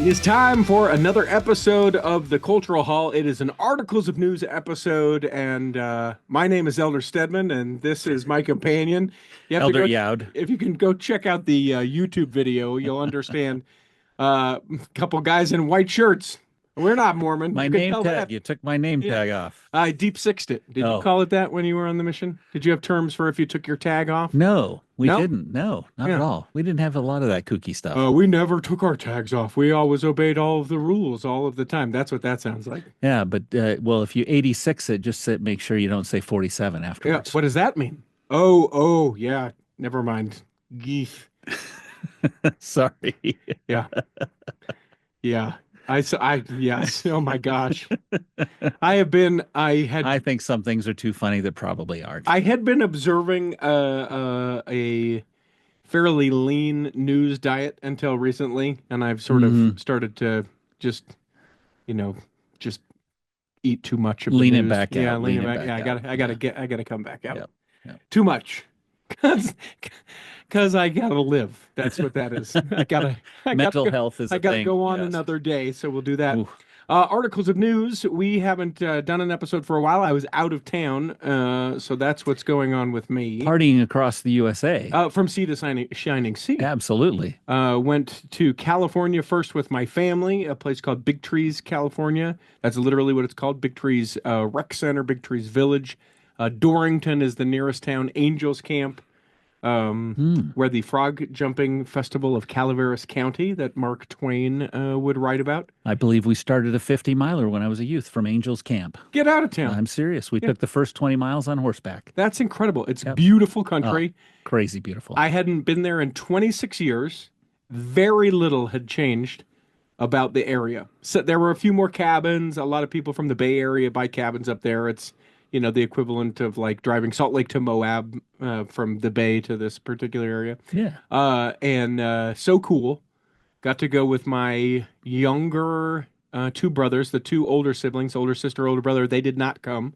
It is time for another episode of the Cultural Hall. It is an Articles of News episode, and my name is Elder Steadman, and this is my companion. You have Elder to go, Youd. if you can go check out the YouTube video, you'll understand. A couple guys in white shirts. We're not Mormon. My You can name tell tag. that. You took my name Yeah. tag off. I deep sixed it. Did you Oh. call it that when you were on the mission? Did you have terms for if you took your tag off? No, we No? didn't. No, not at Yeah. all. We didn't have a lot of that kooky stuff. We never took our tags off. We always obeyed all of the rules all of the time. That's what that sounds like. Yeah, but well, if you 86 it, just make sure you don't say 47 Yeah. afterwards. What does that mean? Oh, yeah. Never mind. Geef. Sorry. Yeah. Yeah. Yes. Oh my gosh. I think some things are too funny that probably aren't. I had been observing a fairly lean news diet until recently, and I've sort of started to just, just eat too much of the Lean it news. back Yeah, out, lean lean it it back. back Yeah, out. I gotta come back out. Yep, yep. Too much. Cause I gotta live. That's what that is. Mental health is I a gotta thing. go on Yes. another day, so we'll do that. Ooh. Articles of news. We haven't done an episode for a while. I was out of town, so that's what's going on with me. Partying across the USA. From sea to shining sea. Absolutely. Went to California first with my family, a place called Big Trees, California. That's literally what it's called, Big Trees Rec Center, Big Trees Village. Dorrington is the nearest town, Angels Camp, where the frog jumping festival of Calaveras County that Mark Twain would write about. I believe we started a 50-miler when I was a youth from Angels Camp. Get out of town. I'm serious. We took the first 20 miles on horseback. That's incredible. It's beautiful country. Crazy beautiful. I hadn't been there in 26 years. Very little had changed about the area. So there were a few more cabins. A lot of people from the Bay Area buy cabins up there. It's, the equivalent of like driving Salt Lake to Moab from the Bay to this particular area. Yeah. And so cool. Got to go with my younger two brothers, the two older siblings, older sister, older brother. They did not come.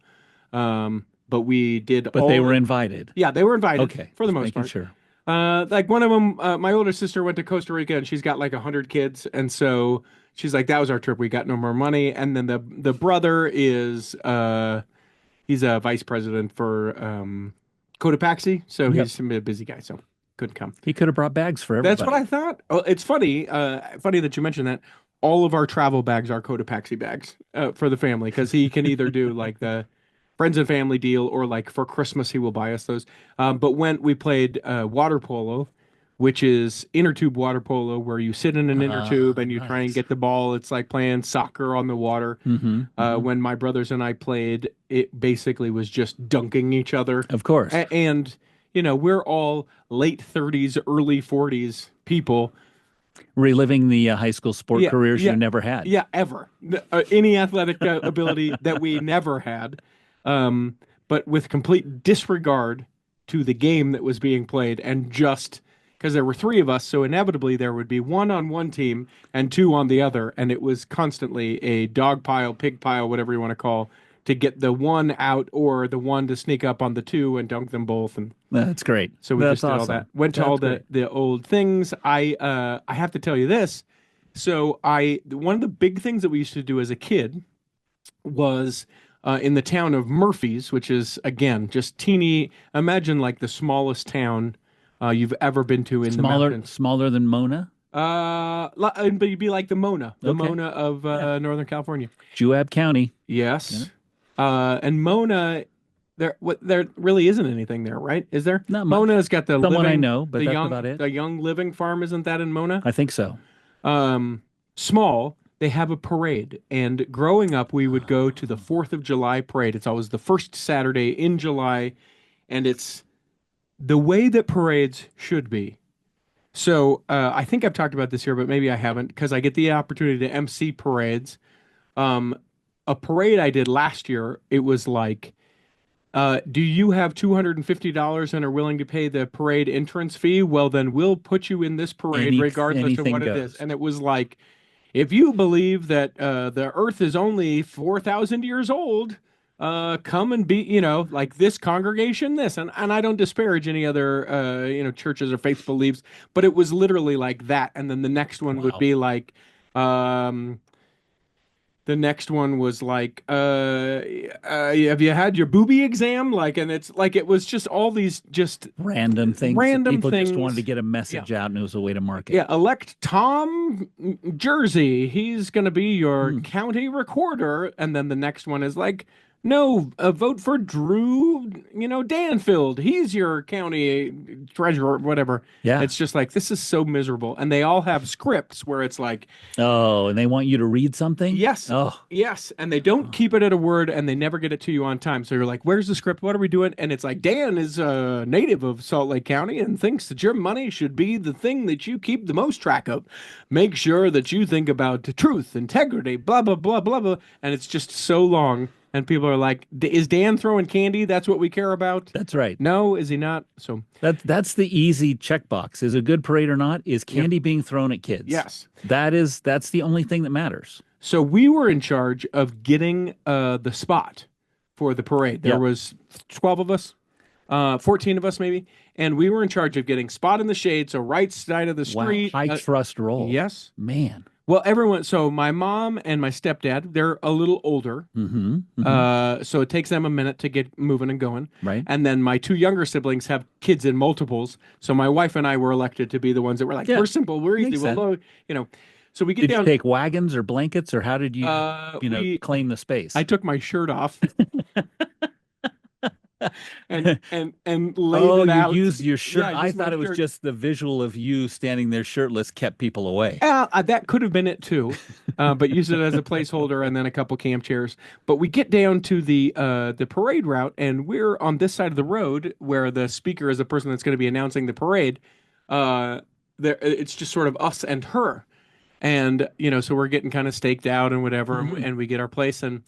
But we did. But they were invited. Yeah, they were invited. Okay. For the most Making part. sure. Like one of them, my older sister went to Costa Rica and she's got like 100 kids. And so she's like, that was our trip. We got no more money. And then the brother is, he's a vice president for Cotopaxi. So he's a busy guy. So couldn't come. He could have brought bags for everybody. That's what I thought. Oh, it's funny. Funny that you mentioned that. All of our travel bags are Cotopaxi bags for the family because he can either do like the friends and family deal or like for Christmas he will buy us those. But when we played water polo, which is inner tube water polo, where you sit in an inner tube and you try and get the ball. It's like playing soccer on the water. When my brothers and I played, it basically was just dunking each other. Of course. And we're all late 30s, early 40s people. Reliving the high school sport careers you never had. Yeah, ever. Any athletic ability that we never had. But with complete disregard to the game that was being played and just because there were three of us, so inevitably there would be one on one team and two on the other, and it was constantly a dog pile, pig pile, whatever you want to call, to get the one out or the one to sneak up on the two and dunk them both. And that's great. so we That's just did all awesome. that. Went to all the old things. I have to tell you this. So one of the big things that we used to do as a kid was in the town of Murphy's, which is again just teeny. Imagine like the smallest town you've ever been to in the mountains. Smaller than Mona? But you'd be like the Mona Okay. of Northern California. Juab County. Yes. And Mona, there really isn't anything there, right? Is there? Not much. Mona's got the Someone living, I know, but the that's young, about it. The Young Living Farm, isn't that in Mona? I think so. Small. They have a parade, and growing up, we would go to the 4th of July parade. It's always the first Saturday in July, and it's the way that parades should be. So I think I've talked about this here, but maybe I haven't, because I get the opportunity to MC parades. A parade I did last year, it was like, do you have $250 and are willing to pay the parade entrance fee? Well, then we'll put you in this parade regardless of what it is. And it was like, if you believe that the earth is only 4,000 years old, come and be, like this congregation, this. And I don't disparage any other, churches or faith beliefs, but it was literally like that. And then the next one would be like, Um, the next one was like, have you had your booby exam? Like, and it's like it was just all these just Random things that random people just wanted to things. get a Yeah. message out, and it was a way to market. Yeah, elect Tom Jersey. He's going to be your Hmm. county recorder. And then the next one is like, no, vote for Drew, Danfield. He's your county treasurer, whatever. Yeah. It's just like, this is so miserable. And they all have scripts where it's like, Oh, and they want you to read something? yes, Oh, yes. And they don't keep it at a word and they never get it to you on time. So you're like, where's the script? What are we doing? And it's like, Dan is a native of Salt Lake County and thinks that your money should be the thing that you keep the most track of. Make sure that you think about the truth, integrity, blah, blah, blah, blah, blah. And it's just so long. And people are like, is Dan throwing candy? That's what we care about. that's right. No, is he not? So, That's the easy checkbox. Is a good parade or not? Is yeah, candy being thrown at kids? yes. That's the only thing that matters. So we were in charge of getting the spot for the parade. There Yep. was 12 of us, 14 of us maybe, and we were in charge of getting spot in the shade, so right side of the Wow. street. High trust role. Yes. Man. Well, everyone. So my mom and my stepdad, they're a little older, Mm-hmm. Mm-hmm. so it takes them a minute to get moving and going. Right. And then my two younger siblings have kids in multiples, so my wife and I were elected to be the ones that were like, Yeah. we're simple, we're easy, Makes we'll sense. load, you know. So we get Did you down. take wagons or blankets, or how did you, We claim the I space? took my shirt off and laid Oh, it you out. used your Yeah, shirt. I I used my thought it was shirt. just the visual of you standing there shirtless kept people away. That could have been it too, but used it as a placeholder and then a couple camp chairs. But we get down to the parade route, and we're on this side of the road where the speaker is the person that's going to be announcing the parade. Uh, it's just sort of us and her, and so we're getting kind of staked out and whatever, and, Mhm. and we get our place, and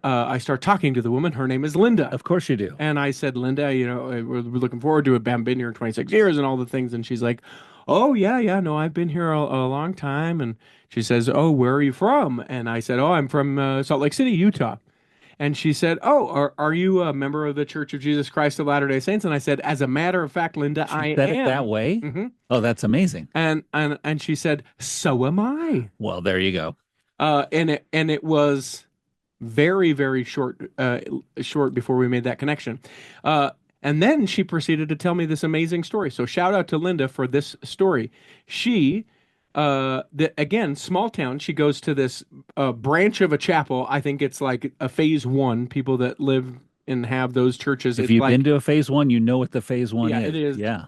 I start talking to the woman. Her name is Linda. Of course you do. And I said, Linda, we're looking forward to it. I've been here 26 years and all the things. And she's like, oh, yeah, yeah, no, I've been here a long time. And she says, oh, where are you from? And I said, oh, I'm from Salt Lake City, Utah. And she said, oh, are you a member of the Church of Jesus Christ of Latter-day Saints? And I said, as a matter of fact, Linda, She I said it that am. way. Hmm. Oh, that's amazing. And she said, so am I. Well, there you go. And it was very, very short before we made that connection. Uh, and then she proceeded to tell me this amazing story. So shout out to Linda for this story. She, again, small town. She goes to this branch of a chapel. I think it's like a phase one. People that live and have those churches. If It's you've been like, to a phase one, you know what the phase one yeah, it is. is. Yeah.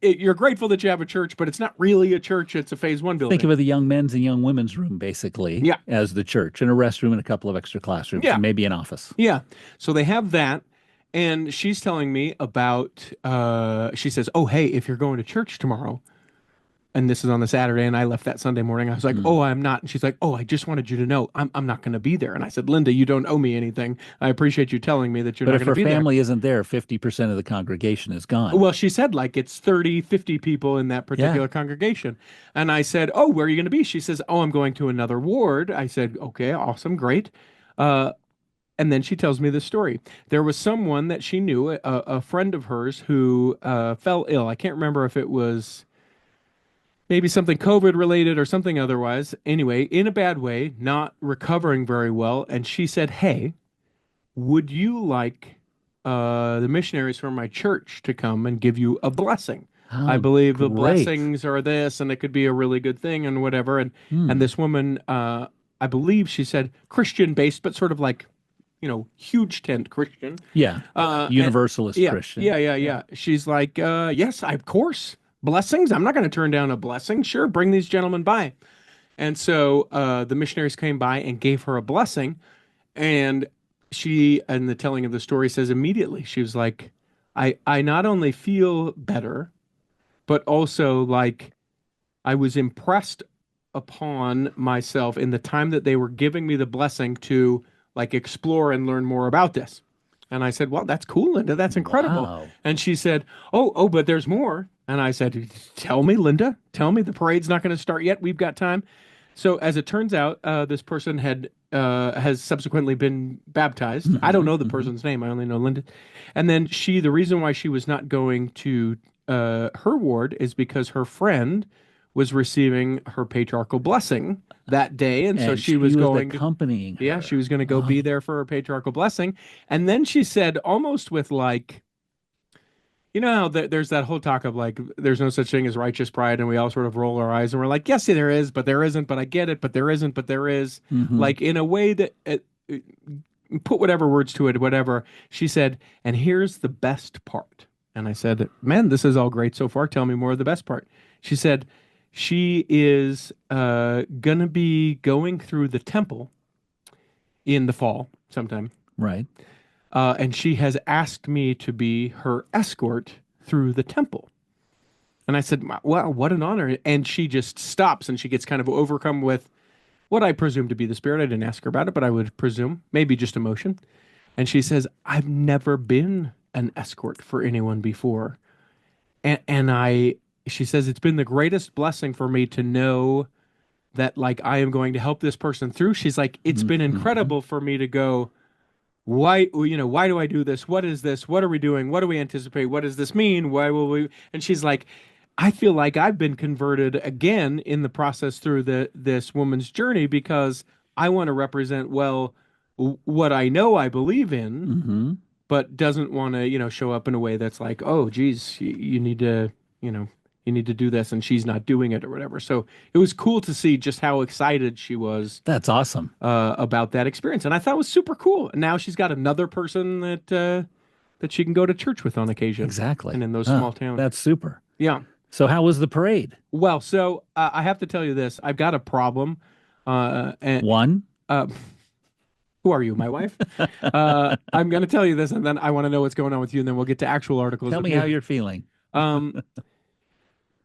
You're grateful that you have a church, but it's not really a church. It's a phase one Think building. of it the young men's and young women's room, basically, Yeah, as the church, and a restroom and a couple of extra classrooms, yeah, and maybe an office. yeah. So they have that. And she's telling me about, she says, oh, hey, if you're going to church tomorrow, and this is on the Saturday, and I left that Sunday morning, I was like, Hmm. oh, I'm not. And she's like, oh, I just wanted you to know I'm not going to be there. And I said, Linda, you don't owe me anything. I appreciate you telling me that you're But not if going to her be there. family isn't there, 50% of the congregation is gone. Well, she said like it's 30, 50 people in that Yeah. particular congregation. And I said, oh, where are you going to be? She says, oh, I'm going to another ward. I said, okay, awesome, great. Uh, And then she tells me this story. There was someone that she knew, a friend of hers, who fell ill. I can't remember if it was maybe something COVID related or something otherwise. Anyway, in a bad way, not recovering very well. And she said, hey, would you like the missionaries from my church to come and give you a blessing? I Oh, believe the great. blessings are this, and it could be a really good thing, and whatever. And Hmm. this woman, I believe she said Christian based, but sort of like huge tent Christian. Yeah. And Universalist yeah, Christian. yeah, yeah, Yeah. yeah. She's like, yes, of course, blessings. I'm not going to turn down a blessing. Sure, bring these gentlemen by. And so the missionaries came by and gave her a blessing. And she, in the telling of the story, says immediately, she was like, I not only feel better, but also like I was impressed upon myself in the time that they were giving me the blessing to like explore and learn more about this. And I said, "Well, that's cool, Linda. That's incredible." Wow. And she said, "Oh, but there's more." And I said, "Tell me, Linda. Tell me. The parade's not going to start yet. We've got time." So as it turns out, this person has subsequently been baptized. I don't Hmm. know the Hmm. person's name. I only know Linda. And then the reason why she was not going to her ward is because her friend was receiving her patriarchal blessing that day, and so And she she was was going to, accompanying yeah, she her. was going to go be Oh, there for her patriarchal blessing. And then she said, almost with like, you know how there's that whole talk of like, there's no such thing as righteous pride, and we all sort of roll our eyes and we're like, yes, there is, but there isn't, but I get it, but there isn't, but there is, mm-hmm. like in a way that put whatever words to it, whatever. She said, and here's the best part. And I said, man, this is all great so far. Tell me more of the best part. She said, she is gonna be going through the temple in the fall sometime, Right. and she has asked me to be her escort through the temple. And I said, wow, what an honor. And she just stops and she gets kind of overcome with what I presume to be the spirit. I didn't ask her about it, but I would presume maybe just emotion. And she says, I've never been an escort for anyone before. And she says, it's been the greatest blessing for me to know that like I am going to help this person through. She's like, it's been Mm-hmm. incredible for me to go, why, why do I do this? What is this? What are we doing? What do we anticipate? What does this mean? Why will we? And she's like, I feel like I've been converted again in the process through this woman's journey because I want to represent well what I know I believe in, Mm-hmm. but doesn't want to, show up in a way that's like, oh, geez, you need to, you know, you need to do this, and she's not doing it or whatever. So it was cool to see just how excited she was That's awesome. about that experience, and I thought it was super cool. And now she's got another person that she can go to church with on occasion, and Exactly. in those Oh, small towns. that's super. Yeah. So how was the parade? Well, so I have to tell you this: I've got a problem. And One? uh, who are you, my wife? I'm going to tell you this, and then I want to know what's going on with you, and then we'll get to actual articles Tell with me how you. you're feeling. Um,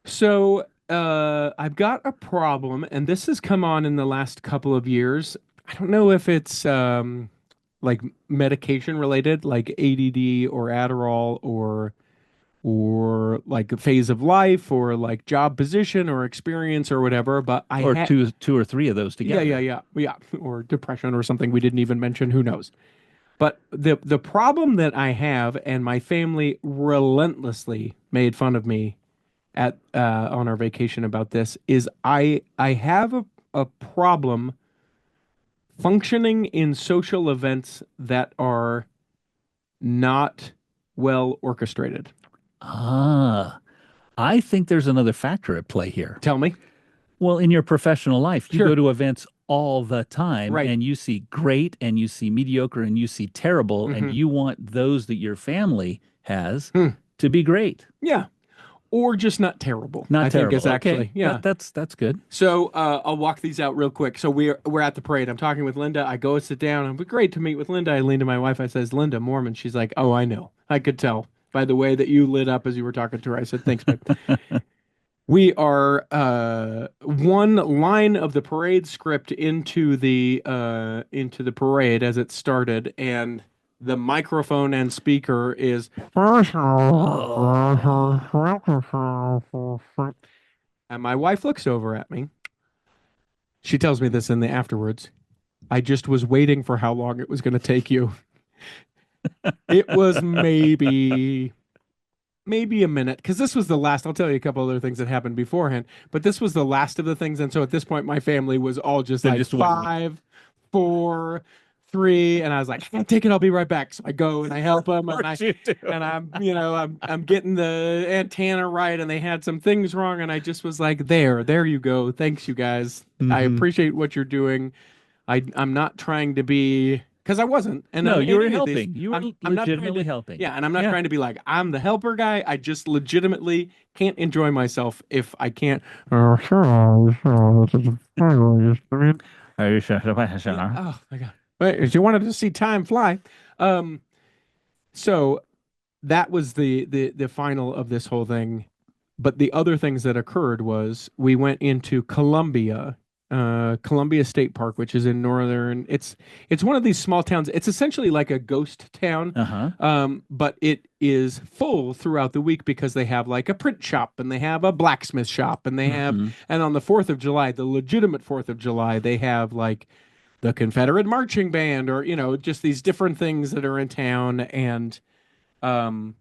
so I've got a problem, and this has come on in the last couple of years. I don't know if it's like medication related, like ADD or Adderall or like a phase of life or like job position or experience or whatever. But I Or had, two or three of those yeah, yeah, together. yeah, yeah, or depression or something we didn't even mention. Who knows? But the problem that I have, and my family relentlessly made fun of me at on our vacation about this, is I have a problem functioning in social events that are not well orchestrated. Ah, I think there's another factor at play here. Tell me. Well, in your professional life, you go Sure. to events all the time Right. and you see great and you see mediocre and you see terrible, and Hmm. you want those that your family has Hmm. to be great, Yeah. Or just not terrible, I not think is terrible. Okay, actually. Yeah. that's good. So I'll walk these out real quick. So we're at the parade. I'm talking with Linda. I go sit down. I'm great to meet with Linda. I lean to my wife. I says, Linda, Mormon. She's like, oh, I know. I could tell by the way that you lit up as you were talking to her. I said, thanks, babe. We are one line of the parade script into the parade as it started, and the microphone and speaker is, Oh, and my wife looks over at me. She tells me this in the afterwards. I just was waiting for how long it was going to take you. It was maybe a minute because this was the last. I'll tell you a couple other things that happened beforehand, but this was the last of the things. And so at this point, my family was all just they're like just waiting. 5, 4, 3, and I was like, I can't take it. I'll be right back. So I go and I help Of them, and I course you do. and I'm getting the antenna right, and they had some things wrong, and I just was like, there you go. Thanks, you guys. I Hmm. appreciate what you're doing. I'm not trying to be because I wasn't, and No, on you were any of these, helping. You were I'm not trying legitimately to, helping. yeah, and I'm not Yeah. trying to be like I'm the helper guy. I just legitimately can't enjoy myself if I can't. Oh, sure, sure. This is Are you sure? yeah. Oh my God. Wait, if you wanted to see time fly, um, so that was the final of this whole thing. But the other things that occurred was we went into Columbia State Park, which is in northern. It's one of these small towns. It's essentially like a ghost town, Uh-huh. but it is full throughout the week because they have like a print shop and they have a blacksmith shop and they have, Hmm. and on the 4th of July, the legitimate 4th of July, they have like the Confederate marching band or just these different things that are in town. And um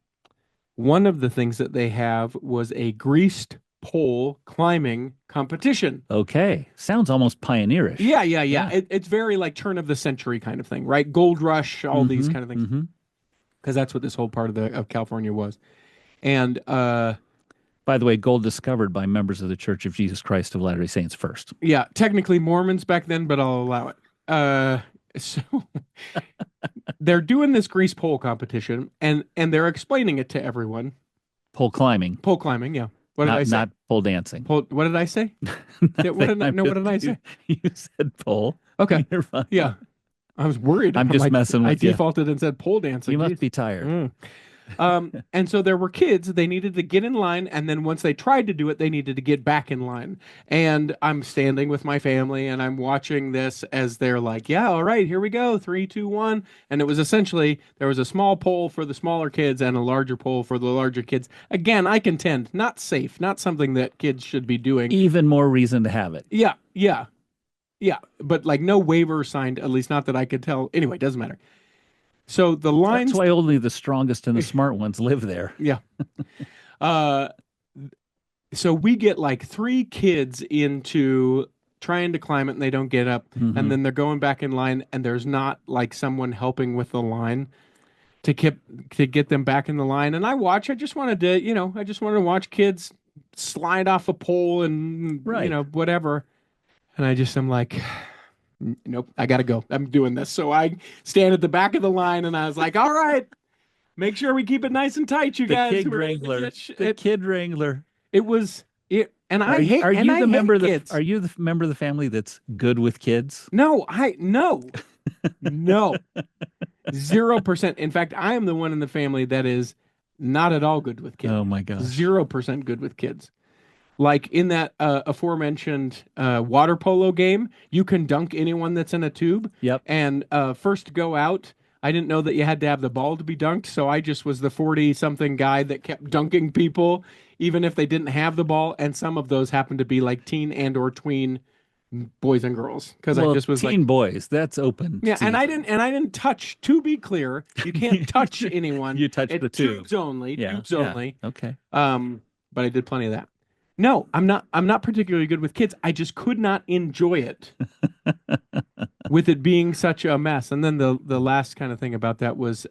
one of the things that they have was a greased pole climbing competition. Okay. Sounds almost pioneerish. Yeah. Yeah. It's very like turn of the century kind of thing, right? Gold rush, all these Mm-hmm. kind of things, Mm-hmm. because that's what this whole part of the of California was. And By the way, gold discovered by members of the Church of Jesus Christ of Latter-day Saints first. yeah, technically Mormons back then, but I'll allow it. So they're doing this grease pole competition, and they're explaining it to everyone. Pole climbing, Pole climbing, yeah. What did I say? not pole dancing. Pole. What did I say? What Nothing. did I, no? What did I say? You said pole. Okay, You're fine. yeah. I was worried. I'm I'm just like, messing I with you. defaulted and said pole dancing. You must Jeez. be tired. Mm. And so there were kids, they needed to get in line, and then once they tried to do it, they needed to get back in line. And I'm standing with my family and I'm watching this as they're like, yeah, all right, here we go. Three, two, one. And it was essentially there was a small pole for the smaller kids and a larger pole for the larger kids. Again, I contend, not safe, not something that kids should be doing. Even more reason to have it. Yeah. But like no waiver signed, at least not that I could tell. Anyway, doesn't matter. So the That's lines, why only the strongest and the smart ones live there. yeah. Uh, so we get like three kids into trying to climb it and they don't get up, and Hmm. then they're going back in line and there's not like someone helping with the line to get them back in the line. And I just wanted to, I just wanted to watch kids slide off a pole and Right. whatever. And I'm like, nope, I gotta go. I'm doing this. So I stand at the back of the line and I was like, all right, make sure we keep it nice and tight, you The guys. kid wrangler. The kid wrangler. It was it, and I hate. Are and you I the hate member of the kids. are you the member of the family that's good with kids? No, no, 0%. In fact, I am the one in the family that is not at all good with kids. Oh my gosh. 0% good with kids. Like in that aforementioned water polo game, you can dunk anyone that's in a tube. Yep. And first go out, I didn't know that you had to have the ball to be dunked, so I just was the 40-something guy that kept dunking people, even if they didn't have the ball. And some of those happened to be like teen and or tween boys and girls, because I just was teen like, boys, that's open. yeah. season. And I didn't touch. To be clear, you can't touch anyone. You touched the tube. Tubes only. Yeah. Tubes Yeah. only. Okay. But I did plenty of that. No, I'm not. I'm not particularly good with kids. I just could not enjoy it with it being such a mess. And then the last kind of thing about that was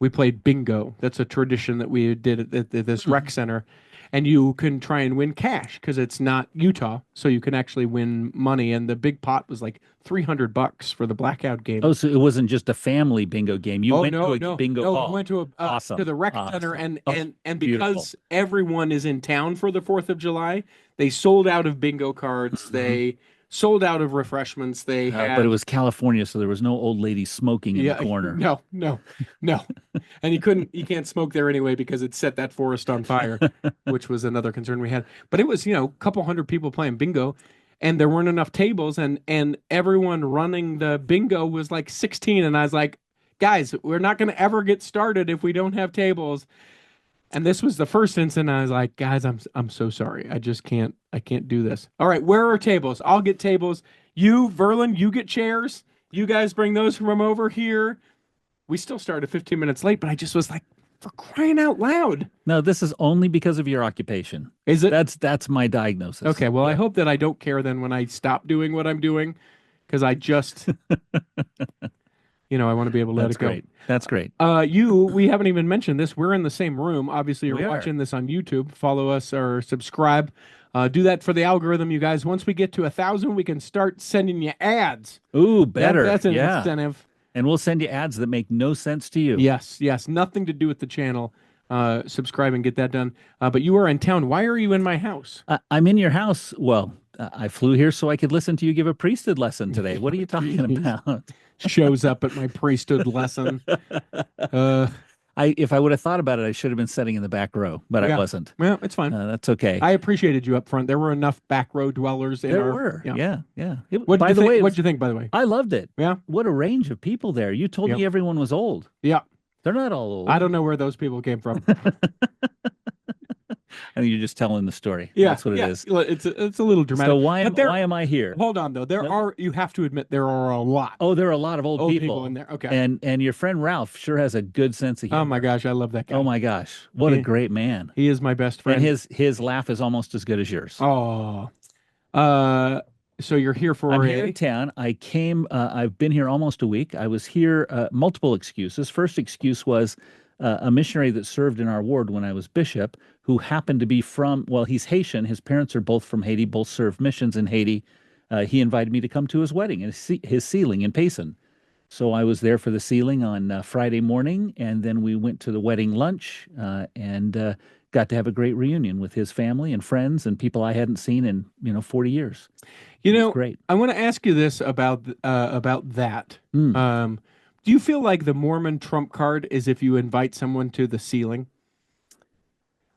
we played bingo. That's a tradition that we did at this rec center, and you can try and win cash because it's not Utah, so you can actually win money. And the big pot was like $300 for the blackout game. Oh, so it wasn't just a family bingo game. You went to a bingo no, hall. we went to a Awesome. to the rec Awesome. center, and Oh, and beautiful. because everyone is in town for the 4th of July, they sold out of bingo cards. They sold out of refreshments. They had, But it was California, so there was no old lady smoking in the corner. No, and you can't smoke there anyway because it set that forest on fire, which was another concern we had. But it was a couple hundred people playing bingo, and there weren't enough tables, and everyone running the bingo was like 16, and I was like, guys, we're not going to ever get started if we don't have tables. And this was the first instance. I was like, guys, I'm so sorry. I can't do this. All right, where are tables? I'll get tables. You, Verlin, you get chairs. You guys bring those from over here. We still started 15 minutes late, but I just was like, for crying out loud. No, this is only because of your occupation. Is it? That's my diagnosis. Okay, well, I hope that I don't care then when I stop doing what I'm doing, because I just, I want to be able to let That's it go. great. That's great. We haven't even mentioned this. We're in the same room. Obviously, We you're are. watching this on YouTube. Follow us or subscribe. Do that for the algorithm, you guys. Once we get to 1,000, we can start sending you ads. Ooh, better. That's an Yeah. incentive. And we'll send you ads that make no sense to you. Yes. Nothing to do with the channel. Subscribe and get that done. But you are in town. Why are you in my house? I'm in your house. Well, I flew here so I could listen to you give a priesthood lesson today. What are you talking about? Shows up at my priesthood lesson. If I would have thought about it, I should have been sitting in the back row, but I Yeah. wasn't. Well, it's fine. That's okay. I appreciated you up front. There were enough back row dwellers in There our. were. Yeah. By the way, it what'd was- you think? By the way, I loved it. Yeah. What a range of people there. You told Yep. me everyone was old. Yeah. They're not all old. I don't know where those people came from. I think you're just telling the story. Yeah, That's what it yeah. is. It's a little So dramatic, but why am I here? hold on though. There No. are you have to admit there are a lot Oh, there are a lot of old old people in people. there. Okay. And your friend Ralph sure has a good sense of Oh my humor. gosh, I love that Oh guy. my gosh, what a He great man. he is my best And friend. his laugh is almost as good as yours. Oh, uh, so you're here I'm for here in a town. I've been here almost a week. I was here, multiple excuses. First excuse was a missionary that served in our ward when I was bishop, who happened to be well, he's Haitian. His parents are both from Haiti, both served missions in Haiti. He invited me to come to his wedding and his sealing in Payson. So I was there for the sealing on Friday morning, and then we went to the wedding lunch and got to have a great reunion with his family and friends and people I hadn't seen in 40 years. You It was know, great. I want to ask you this about that. Mm. Um, do you feel like the Mormon trump card is if you invite someone to the ceiling?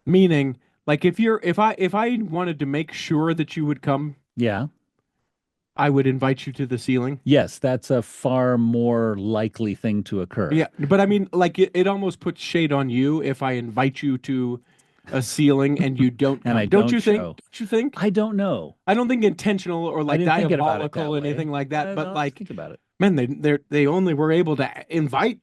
Meaning, like if I wanted to make sure that you would come, Yeah. I would invite you to the ceiling. Yes, that's a far more likely thing to occur. Yeah, but I mean, like it almost puts shade on you if I invite you to a ceiling and you don't And come. I Don't don't you think? show. Don't you think? I don't know. I don't think intentional or I like didn't think about it diabolical that or way. anything like that, but No, let's like, think about it. man, they only were able to invite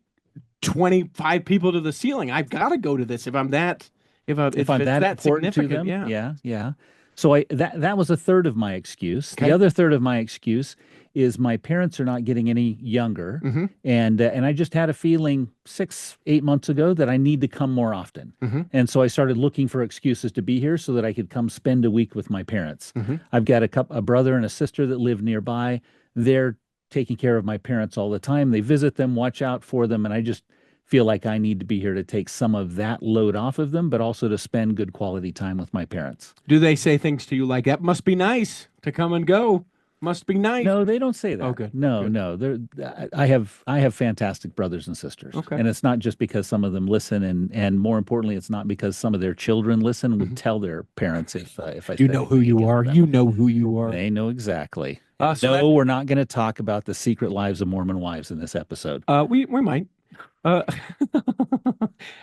25 people to the ceiling. I've got to go to this If if I'm it's that that important to significant. them, Yeah. yeah, yeah. So that was a third of my excuse. The Okay. other third of my excuse is my parents are not getting any younger, Mm-hmm. and I just had a feeling 6, 8 months ago that I need to come more often, Mm-hmm. and so I started looking for excuses to be here so that I could come spend a week with my parents. Mm-hmm. I've got a brother and a sister that live nearby. They're taking care of my parents all the time. They visit them, watch out for them, and I just feel like I need to be here to take some of that load off of them, but also to spend good quality time with my parents. Do they say things to you like that must be nice to come and go? Must be nice. No, they don't say Oh, that. good. No, Good. no. I have fantastic brothers and sisters. Okay. And it's not just because some of them listen and more importantly, it's not because some of their children listen and would Mhm. tell their parents if I You said know who anything you against are. them. You know who you are. They know exactly. So No, that we're not going to talk about the secret lives of Mormon wives in this episode. we might. Uh,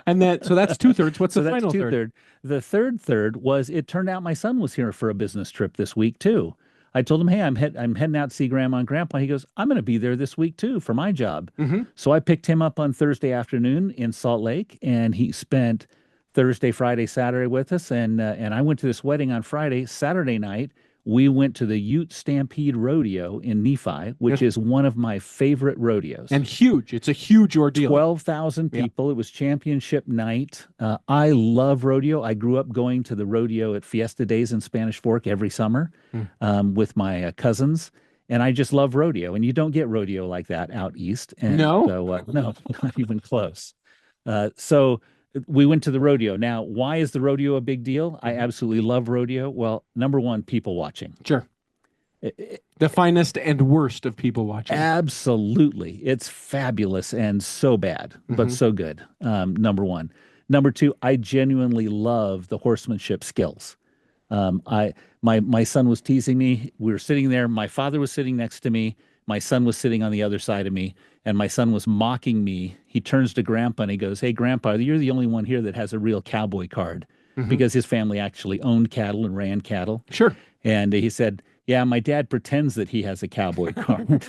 and that so that's two-thirds. What's So the that's final two third? third. The third was it turned out my son was here for a business trip this week too. I told him, hey, I'm heading out to see grandma and grandpa. He goes, I'm going to be there this week too for my job. Mm-hmm. So I picked him up on Thursday afternoon in Salt Lake, and he spent Thursday, Friday, Saturday with us. And I went to this wedding on Friday. Saturday night, we went to the Ute Stampede Rodeo in Nephi, which is one of my favorite rodeos. And huge. It's a huge ordeal. 12,000 Yeah. people. It was championship night. I love rodeo. I grew up going to the rodeo at Fiesta Days in Spanish Fork every summer with my cousins. And I just love rodeo. And you don't get rodeo like that out east. And No? so, no, not even close. So we went to the rodeo. Now, why is the rodeo a big deal? I absolutely love rodeo. Well, number one, people watching. Sure. It- The finest and worst of people watching. Absolutely. It's fabulous and so bad, but Mhm. so good. Number one. Number two, I genuinely love the horsemanship skills. My son was teasing me. We were sitting there. My father was sitting next to me. My son was sitting on the other side of me, and my son was mocking me. He turns to Grandpa and he goes, "Hey, Grandpa, you're the only one here that has a real cowboy card," Mhm. because his family actually owned cattle and ran cattle. Sure. And he said, "Yeah, my dad pretends that he has a cowboy card."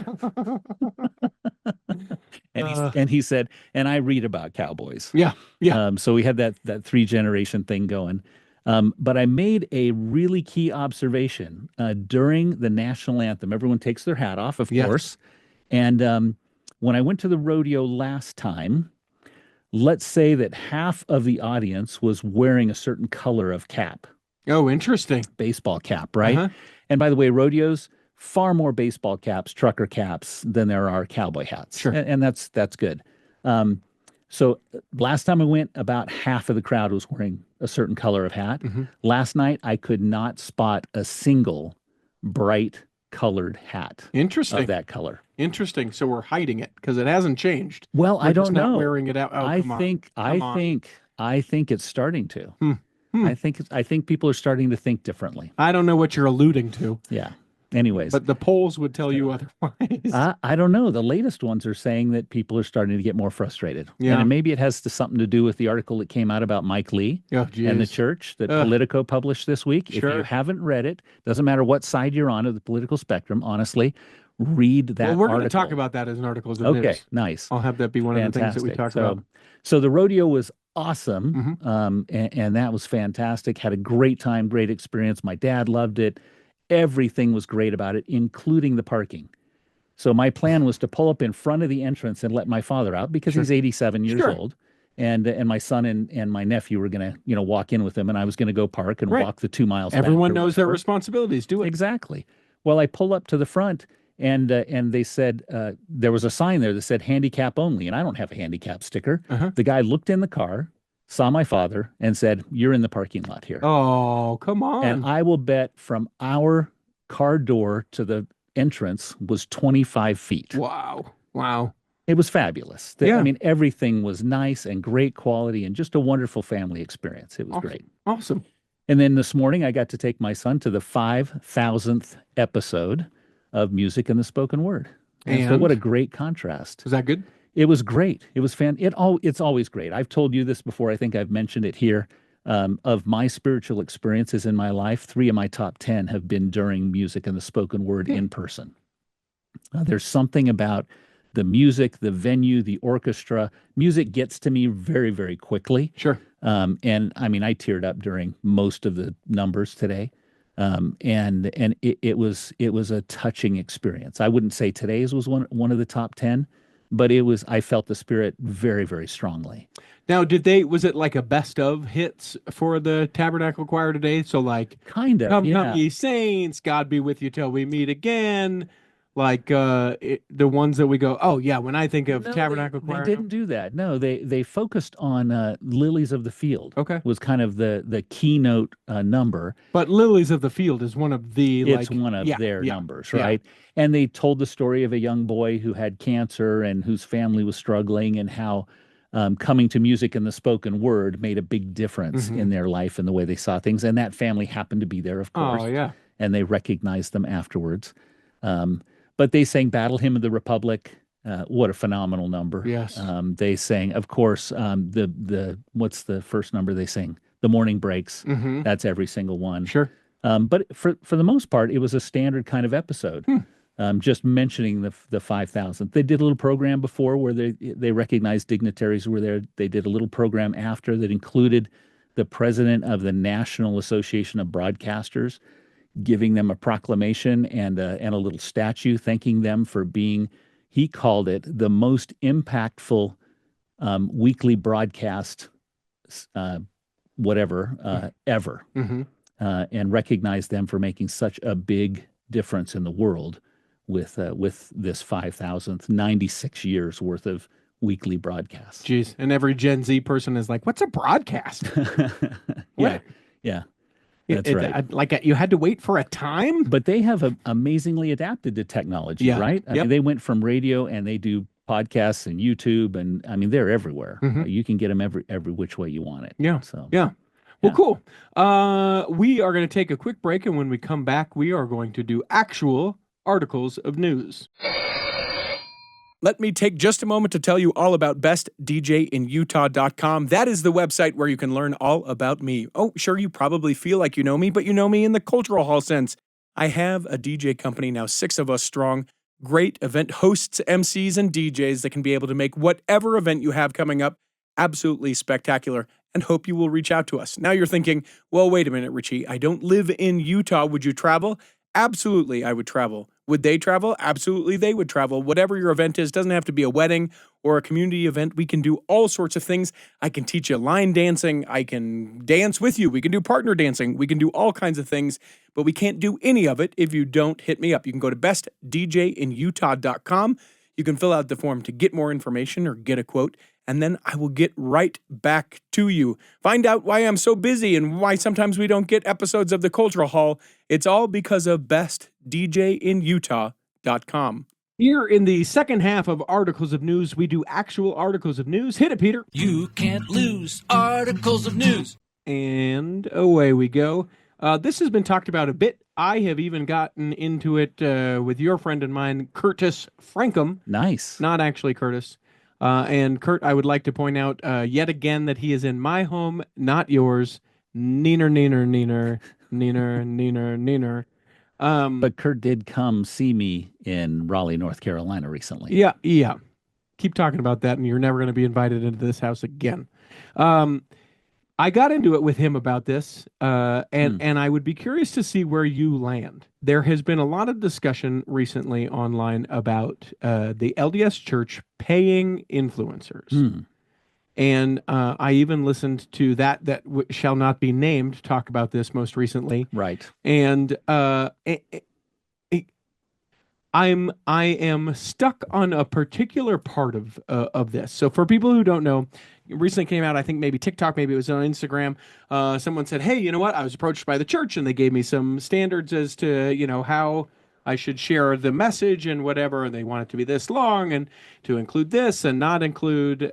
And he said, "And I read about cowboys." Yeah. Yeah. So we had that 3 generation thing going. But I made a really key observation during the national anthem. Everyone takes their hat off, of Yes. course. And when I went to the rodeo last time, let's say that half of the audience was wearing a certain color of cap, Oh, interesting. baseball cap, right? Uh-huh. And by the way, rodeos, far more baseball caps, trucker caps than there are cowboy hats. Sure. And that's good. So last time I went, about half of the crowd was wearing a certain color of hat. Mhm. Last night, I could not spot a single bright colored hat Interesting. of that color. Interesting. So we're hiding it because it hasn't changed. Well, I We're just don't not know. wearing it out. Oh, I come on. think Come on. I think it's starting to. Hmm. Hmm. I think people are starting to think differently. I don't know what you're alluding to. Yeah. Anyways, But the polls would tell you otherwise. I don't know. The latest ones are saying that people are starting to get more frustrated. Yeah. And maybe it has something to do with the article that came out about Mike Lee Oh, and the geez. church that Ugh, Politico published this week. If you sure. haven't read it, doesn't matter what side you're on of the political spectrum, honestly, read Well, that we're going to talk article. about that as an articles of Okay, news. nice. I'll have that be one of the things that we Fantastic. talk about. So the rodeo was awesome. Hmm. And that was fantastic. Had a great time, great experience. My dad loved it. Everything was great about it, including the parking. So my plan was to pull up in front of the entrance and let my father out because Sure. he's 87 years Sure. old. And my son and my nephew were gonna, walk in with him, and I was gonna go park and Right. walk the 2 miles back Everyone or knows their whatever. responsibilities. Do it. Exactly. Well, I pull up to the front, and they said there was a sign there that said handicap only, and I don't have a handicap sticker. Uh-huh. The guy looked in the car, saw my father, and said, "You're in the parking lot here." Oh, come And on. I will bet from our car door to the entrance was 25 feet. Wow. Wow. It was fabulous. Yeah. I mean, everything was nice and great quality and just a wonderful family experience. It was Awesome. great. Awesome. And then this morning, I got to take my son to the 5,000th episode of Music in the Spoken Word. And so, what a And great contrast! was that good? It was great. It was it's always great. I've told you this before. I think I've mentioned it here. Of my spiritual experiences in my life, 3 of my top 10 have been during Music and the Spoken Word Yeah. in person. There's something about the music, the venue, the orchestra. Music gets to me very, very quickly. Sure. And I mean, I teared up during most of the numbers today. And it was a touching experience. I wouldn't say today's was one of the top 10, but I felt the spirit very, very strongly. Now, was it like a best of hits for the Tabernacle Choir today? So like, Kind of, come yeah. ye saints, God be with you till we meet again. Like the ones that we go, oh yeah, when I think of No, Tabernacle they Choir. didn't do that. No, they focused on Lilies of the Field. Okay. Was kind of the keynote number. But Lilies of the Field is one of the It's one of their numbers, right? And they told the story of a young boy who had cancer and whose family was struggling, and how coming to music and the spoken word made a big difference Mhm. in their life and the way they saw things. And that family happened to be there, of course. Oh yeah. And they recognized them afterwards. But they sang Battle Hymn of the Republic. What a phenomenal number. Yes. They sang, of course, what's the first number they sing? The Morning Breaks. Mm-hmm. That's every single one. Sure. But for the most part, it was a standard kind of episode. Just mentioning the 5,000. They did a little program before where they recognized dignitaries who were there. They did a little program after that included the president of the National Association of Broadcasters, giving them a proclamation and a little statue, thanking them for being, he called it, the most impactful weekly broadcast, ever, Mm-hmm. and recognized them for making such a big difference in the world with this 5,000th, 96 years worth of weekly broadcasts. Jeez. And every Gen Z person is like, what's a broadcast? Yeah, yeah. That's right. You had to wait for a time? But they have amazingly adapted to technology, Yeah. right? I Yep. mean, they went from radio and they do podcasts and YouTube, and I mean, they're everywhere. Mhm. You can get them every which way you want it. Yeah. So Yeah. Well, Yeah. cool. We are going to take a quick break, and when we come back, we are going to do actual articles of news. Let me take just a moment to tell you all about bestdjinutah.com. That is the website where you can learn all about me. Oh, sure, you probably feel like you know me, but you know me in the cultural hall sense. I have a DJ company now, 6 of us strong, great event hosts, MCs, and DJs that can be able to make whatever event you have coming up absolutely spectacular, and hope you will reach out to us. Now you're thinking, well, wait a minute, Richie, I don't live in Utah. Would you travel? Absolutely, I would travel. Would they travel? Absolutely, they would travel. Whatever your event is, doesn't have to be a wedding or a community event. We can do all sorts of things. I can teach you line dancing. I can dance with you. We can do partner dancing. We can do all kinds of things, but we can't do any of it if you don't hit me up. You can go to bestdjinutah.com. You can fill out the form to get more information or get a quote, and then I will get right back to you. Find out why I'm so busy and why sometimes we don't get episodes of the Cultural Hall. It's all because of bestdjinutah.com. Here in the second half of Articles of News, we do actual articles of news. Hit it, Peter. You can't lose articles of news. And away we go. This has been talked about a bit. I have even gotten into it with your friend and mine, Curtis Frankham, Nice. not actually Curtis. And Kurt, I would like to point out yet again that he is in my home, not yours. Neener, neener, neener, neener, neener, neener. But Kurt did come see me in Raleigh, North Carolina recently. Yeah, yeah. Keep talking about that, and you're never going to be invited into this house again. Um, I got into it with him about this, Hmm. and I would be curious to see where you land. There has been a lot of discussion recently online about the LDS Church paying influencers, Hmm. and I even listened to that shall not be named talk about this most recently, Right. and I am stuck on a particular part of this. So for people who don't know, it recently came out, I think maybe TikTok, maybe it was on Instagram. Someone said, "Hey, you know what? I was approached by the church, and they gave me some standards as to how I should share the message and whatever. And they want it to be this long, and to include this and not include,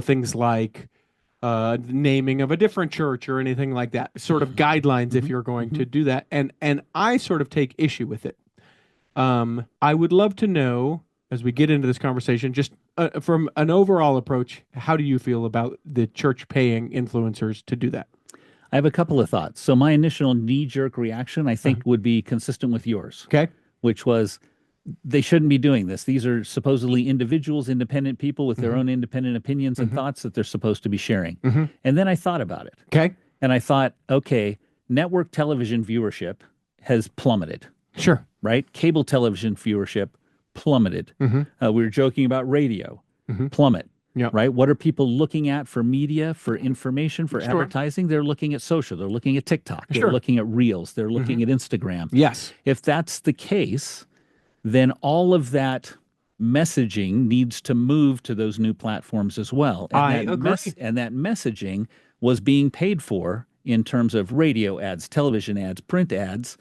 things like." Naming of a different church or anything like that, sort of guidelines if Hmm. you're going Hmm. to do that, and I sort of take issue with it. I would love to know as we get into this conversation, just from an overall approach, how do you feel about the church paying influencers to do that? I have a couple of thoughts. So my initial knee-jerk reaction, I Uh-huh. think, would be consistent with yours, Okay. which was they shouldn't be doing this. These are supposedly individuals, independent people with their Hmm. own independent opinions and Hmm. thoughts that they're supposed to be sharing. Hmm. And then I thought about it. Okay. And I thought, okay, network television viewership has plummeted, Sure. right? Cable television viewership plummeted. Hmm. We were joking about radio, Hmm. plummet, Yep. right? What are people looking at for media, for information, for Sure. advertising? They're looking at social, they're looking at TikTok, they're Sure. looking at Reels, they're Hmm. looking at Instagram. Yes. If that's the case, then all of that messaging needs to move to those new platforms as well. And I agree. that messaging was being paid for in terms of radio ads, television ads, print ads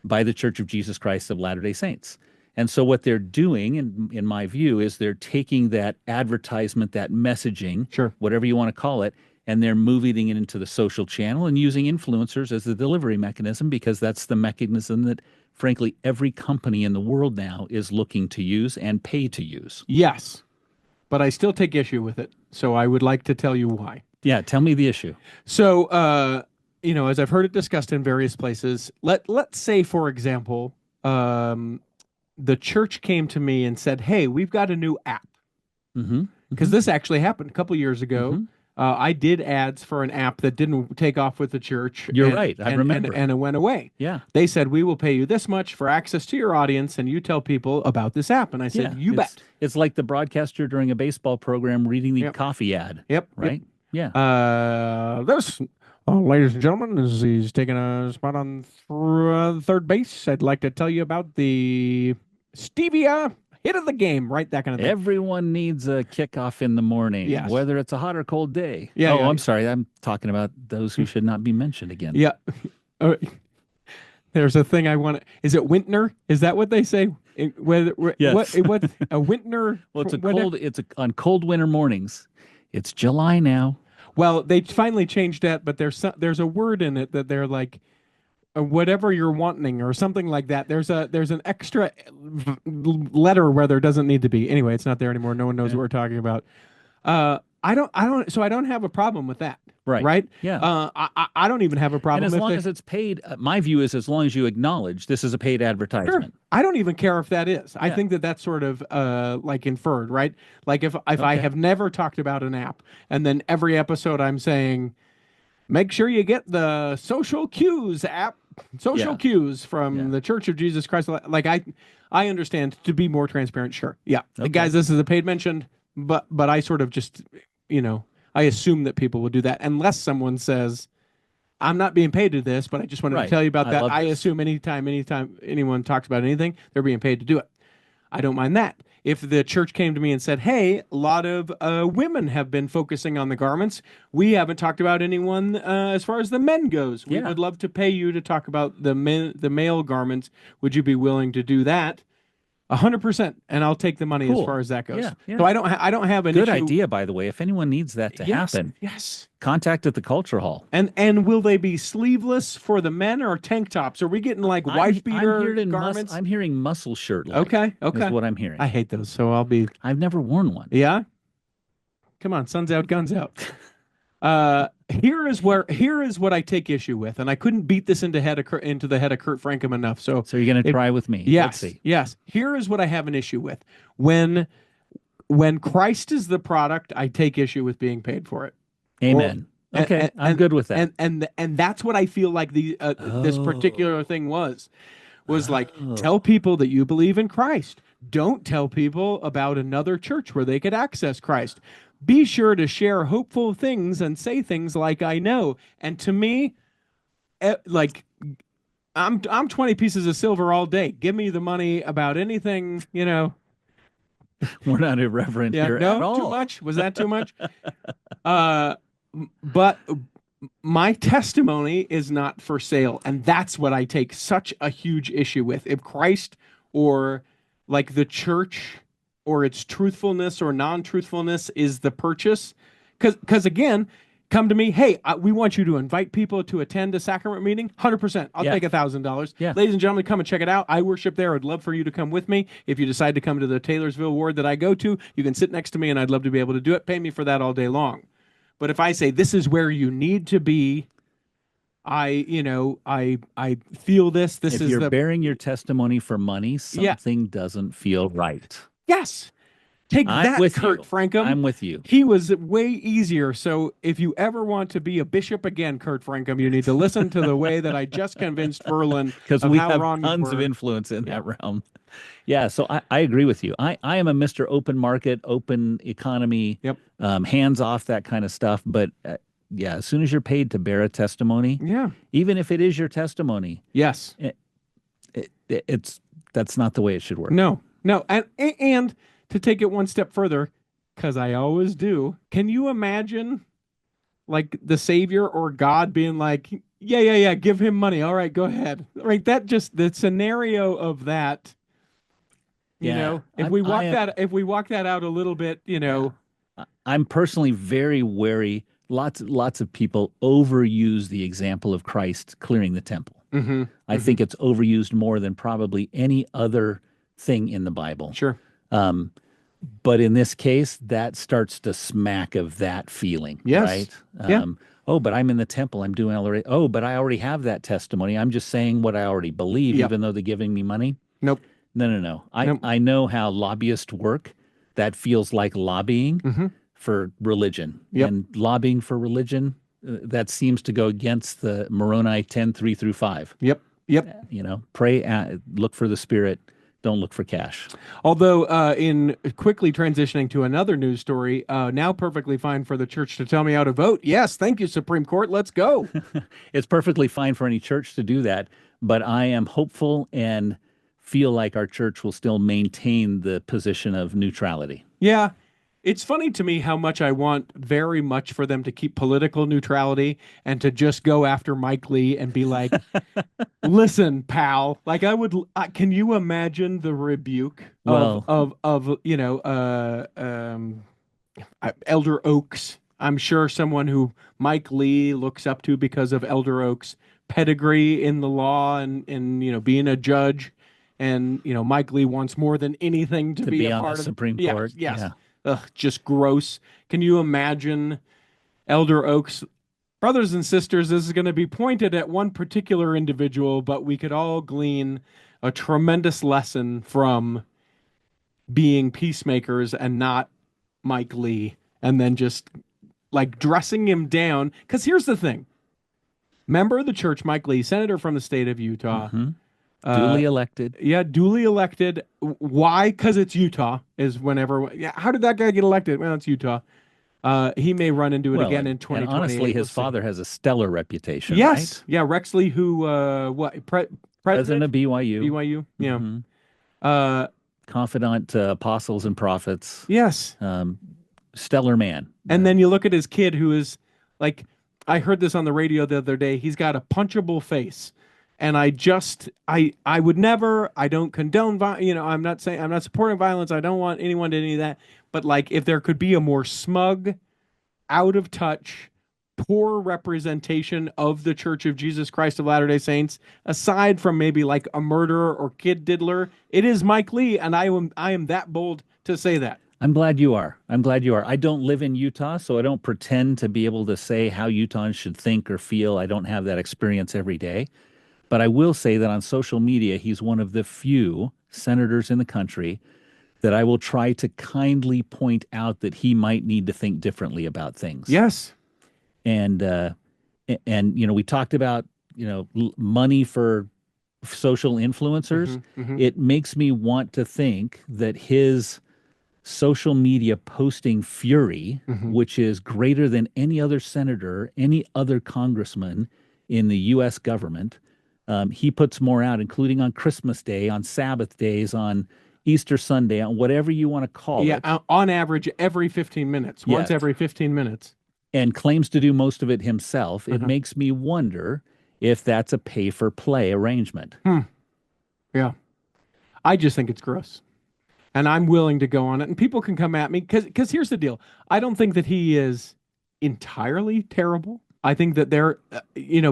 by the Church of Jesus Christ of Latter-day Saints. And so what they're doing, in my view, is they're taking that advertisement, that messaging, Sure. whatever you want to call it, and they're moving it into the social channel and using influencers as the delivery mechanism because that's the mechanism that, frankly, every company in the world now is looking to use and pay to use. Yes. But I still take issue with it. So I would like to tell you why. Yeah, tell me the issue. So, as I've heard it discussed in various places, let's say, for example, the church came to me and said, "Hey, we've got a new app." Mm-hmm. Because Mm-hmm. this actually happened a couple years ago. Mm-hmm. I did ads for an app that didn't take off with the church, You're right. I remember. and it went away. Yeah. They said, "We will pay you this much for access to your audience, and you tell people about this app." And I said, Yeah. "You bet." It's like the broadcaster during a baseball program reading the Yep. coffee ad, Yep. Yep. right? Yeah. This, ladies and gentlemen, as he's taking a spot on third base, I'd like to tell you about the Stevia hit of the game, right? That kind of thing. Everyone needs a kickoff in the morning, Yes. whether it's a hot or cold day. Yeah, Oh, yeah. I'm sorry. I'm talking about those who should not be mentioned again. Yeah. Uh, there's a thing I want to. Is it Wintner? Is that what they say? Yes. What a Wintner? Well, it's a whatever- cold. On cold winter mornings. It's July now. Well, they finally changed that, but there's a word in it that they're like whatever you're wanting or something like that. There's an extra letter where there doesn't need to be. Anyway, it's not there anymore. No one knows Yeah. what we're talking about. So I don't have a problem with that. Right. Right. Yeah. I don't even have a problem And as if long they, as it's paid, my view is as long as you acknowledge this is a paid Sure. advertisement. I don't even care if that is. I Yeah. think that that's sort of like inferred, right? Like if I Okay. have never talked about an app and then every episode I'm saying, make sure you get the social cues app, social Yeah. cues from Yeah. the Church of Jesus Christ. Like I understand to be more transparent. Sure. Yeah. Okay. Guys, this is a paid mention, but I sort of just, I assume that people will do that unless someone says, I'm not being paid to do this, but I just wanted to Right. tell you about I that. love I this. assume anytime anyone talks about anything, they're being paid to do it. I don't mind that. If the church came to me and said, "Hey, a lot of women have been focusing on the garments. We haven't talked about anyone as far as the men goes. We Yeah. would love to pay you to talk about the male garments. Would you be willing to do that?" 100%, and I'll take the money as far Cool. as that goes. Yeah, So yeah. I don't have an Good issue. idea, by the way. If anyone needs that to Yes, happen, yes. contact at the culture hall. And will they be sleeveless for the men or tank tops? Are we getting like wife I'm beater garments? I'm hearing muscle shirt like Okay, is okay. what I'm I hearing. hate those, so I'll be I've never worn one. yeah. Come on, sun's out, guns out. Here is what I take issue with, and I couldn't beat this into the head of Kurt Frankham enough. So So you're going to if try with me. Let's yes, see. yes, here is what I have an issue with. When when Christ is the product, I take issue with being paid for it. Or Amen. Okay, I'm and good with that. and that's what I feel like this particular Oh. thing was like, tell Oh. people that you believe in Christ. Don't tell people about another church where they could access Christ. Be sure to share hopeful things and say things like I know. And to me, like I'm 20 pieces of silver all day. Give me the money about anything, We're not irreverent Yeah, here at no, too all. much. Was that too much? Uh but my testimony is not for sale, and that's what I take such a huge issue with. If Christ or like the church or its truthfulness or non-truthfulness is the purchase, because again, come to me, hey, we want you to invite people to attend a sacrament meeting. 100%, I'll Yeah. take $1,000. Yeah. Ladies and gentlemen, come and check it out. I worship there. I'd love for you to come with me. If you decide to come to the Taylorsville ward that I go to, you can sit next to me, and I'd love to be able to do it. Pay me for that all day long. But if I say this is where you need to be, I feel this. This If is you're the bearing your testimony for money, yeah. something doesn't feel right. Yes. Take I'm that, with Kurt you. Frankham. I'm with you. He was way easier. So if you ever want to be a bishop again, Kurt Frankham, you need to listen to the way that I just convinced Verlin Because of we how have wrong you tons of were. influence in Yeah. that realm. Yeah, so I agree with you. I am a Mr. Open Market, open economy, Yep. hands off, that kind of stuff. But yeah, as soon as you're paid to bear a testimony, Yeah. even if it is your testimony, Yes. it's that's not the way it should work. No. No. And to take it one step further, because I always do, can you imagine like the Savior or God being like, yeah, yeah, yeah, give him money. All right, go ahead. Right. That just the scenario of that, Yeah, if we walk that out a little bit, yeah. I'm personally very wary. Lots of people overuse the example of Christ clearing the temple. hmm I think it's overused more than probably any other thing in the Bible. Sure. Um, but in this case, that starts to smack of that feeling, Yes. right? Yeah. Oh, but I'm in the temple. I'm doing already. Oh, but I already have that testimony. I'm just saying what I already believe, Yep. even though they're giving me money. Nope. No, no, no. Nope. I know how lobbyists work. That feels like lobbying hmm for religion. Yep. And lobbying for religion, that seems to go against the Moroni 10:3-5. Yep. Yep. Pray, look for the Spirit, don't look for cash. Although, in quickly transitioning to another news story, now perfectly fine for the church to tell me how to vote. Yes, thank you, Supreme Court. Let's go. It's perfectly fine for any church to do that, but I am hopeful and feel like our church will still maintain the position of neutrality. Yeah. It's funny to me how much I want very much for them to keep political neutrality and to just go after Mike Lee and be like, listen, pal, like can you imagine the rebuke Well, of Elder Oaks? I'm sure someone who Mike Lee looks up to because of Elder Oaks' pedigree in the law and being a judge. And Mike Lee wants more than anything to to be be a on the part of. Supreme Yes, Court, yes. yeah. Ugh, just gross. Can you imagine Elder Oaks? Brothers and sisters, this is going to be pointed at one particular individual, but we could all glean a tremendous lesson from being peacemakers and not Mike Lee, and then just like dressing him down. Because here's the thing: member of the church, Mike Lee, senator from the state of Utah. Hmm. Duly elected. Yeah, duly elected. Why? Because it's Utah. Is whenever. Yeah, how did that guy get elected? Well, it's Utah. He may run into it Well, again in and 2028. honestly, his We'll see. father has a stellar reputation, Yes, right? yeah, Rexley, who President of president BYU. BYU. Yeah. Hmm. Uh, Confidant to apostles and prophets. yes. Stellar man. And then you look at his kid, who is like, I heard this on the radio the other day. He's got a punchable face. And I would never, I don't condone I'm not saying, I'm not supporting violence. I don't want anyone to do any of that. But like, if there could be a more smug, out of touch, poor representation of the Church of Jesus Christ of Latter-day Saints, aside from maybe like a murderer or kid diddler, it is Mike Lee, and I am that bold to say that. I'm glad you are. I'm glad you are. I don't live in Utah, so I don't pretend to be able to say how Utahns should think or feel. I don't have that experience every day. But I will say that on social media, he's one of the few senators in the country that I will try to kindly point out that he might need to think differently about things. Yes. And we talked about money for social influencers. Hmm. It makes me want to think that his social media posting fury, Hmm. which is greater than any other senator, any other congressman in the U.S. government. He puts more out, including on Christmas Day, on Sabbath days, on Easter Sunday, on whatever you want to call Yeah, it. on average, every 15 minutes, once Yes. every 15 minutes. And claims to do most of it himself. It Uh-huh. makes me wonder if that's a pay for play arrangement. Hmm. Yeah. I just think it's gross. And I'm willing to go on it. And people can come at me because here's the deal. I don't think that he is entirely terrible. I think that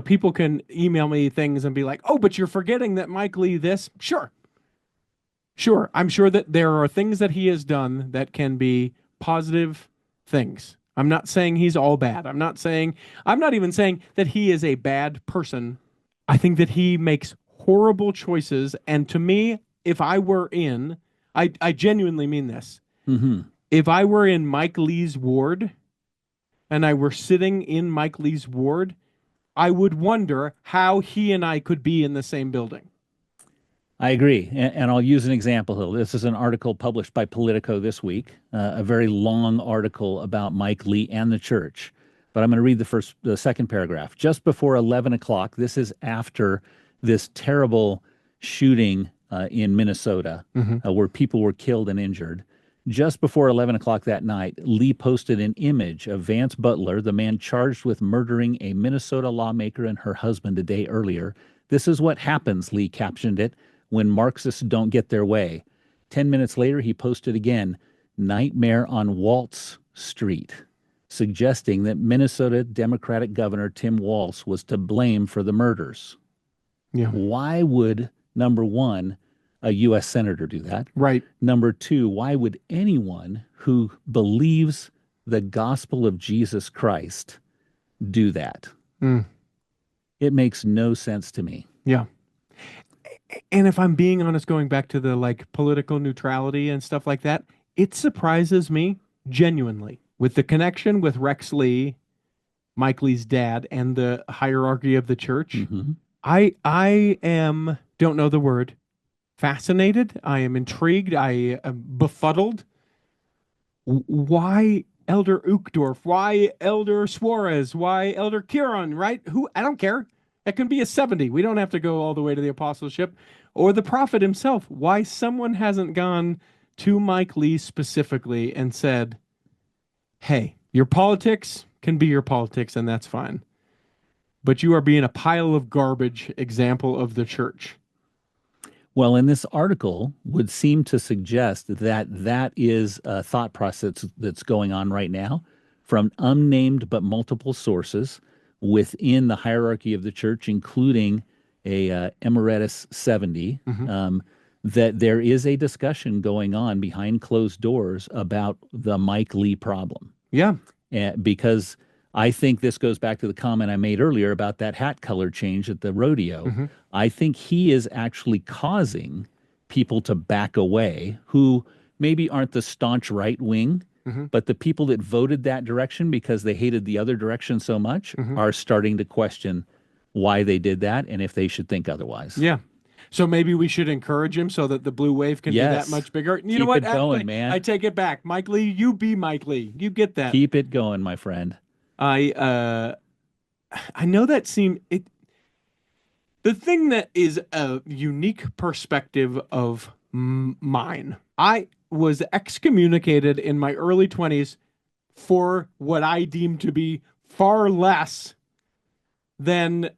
people can email me things and be like, oh, but you're forgetting that Mike Lee this. Sure. Sure. I'm sure that there are things that he has done that can be positive things. I'm not saying he's all bad. I'm not even saying that he is a bad person. I think that he makes horrible choices. And to me, if I were in, I genuinely mean this. Mm-hmm. If I were in Mike Lee's ward and I were sitting in Mike Lee's ward, I would wonder how he and I could be in the same building. I agree. And I'll use an example here. This is an article published by Politico this week, a very long article about Mike Lee and the church. But I'm going to read the second paragraph. Just before 11 o'clock, this is after this terrible shooting in Minnesota, Mm-hmm. where people were killed and injured. Just before 11 o'clock that night, Lee posted an image of Vance Butler, the man charged with murdering a Minnesota lawmaker and her husband a day earlier. This is what happens, Lee captioned it, when Marxists don't get their way. 10 minutes later, he posted again, Nightmare on Waltz Street, suggesting that Minnesota Democratic Governor Tim Walz was to blame for the murders. Yeah. Why would, number one, a U.S. Senator do that? Right. Number two, why would anyone who believes the gospel of Jesus Christ do that? Mm. It makes no sense to me. Yeah. And if I'm being honest, going back to the like political neutrality and stuff like that, it surprises me genuinely with the connection with Rex Lee, Mike Lee's dad, and the hierarchy of the church. Mm-hmm. I am, don't know the word, fascinated. I am intrigued. I am befuddled. Why Elder Uchtdorf? Why Elder Suarez? Why Elder Kieran? Right? Who? I don't care. It can be a 70. We don't have to go all the way to the apostleship or the prophet himself. Why someone hasn't gone to Mike Lee specifically and said, hey, your politics can be your politics and that's fine. But you are being a pile of garbage example of the church. Well, and this article would seem to suggest that that is a thought process that's going on right now from unnamed but multiple sources within the hierarchy of the church, including a Emeritus 70, Mm-hmm. that there is a discussion going on behind closed doors about the Mike Lee problem. Yeah. Because I think this goes back to the comment I made earlier about that hat color change at the rodeo. Mm-hmm. I think he is actually causing people to back away who maybe aren't the staunch right wing, Mm-hmm. but the people that voted that direction because they hated the other direction so much Mm-hmm. are starting to question why they did that and if they should think otherwise. Yeah. So maybe we should encourage him so that the blue wave can be that Yes. much bigger. You know Keep what? it going, Actually, man. I take it back. Mike Lee, you be Mike Lee. You get that. Keep it going, my friend. I I know that seem it the thing that is a unique perspective of mine. I was excommunicated in my early 20s for what I deem to be far less than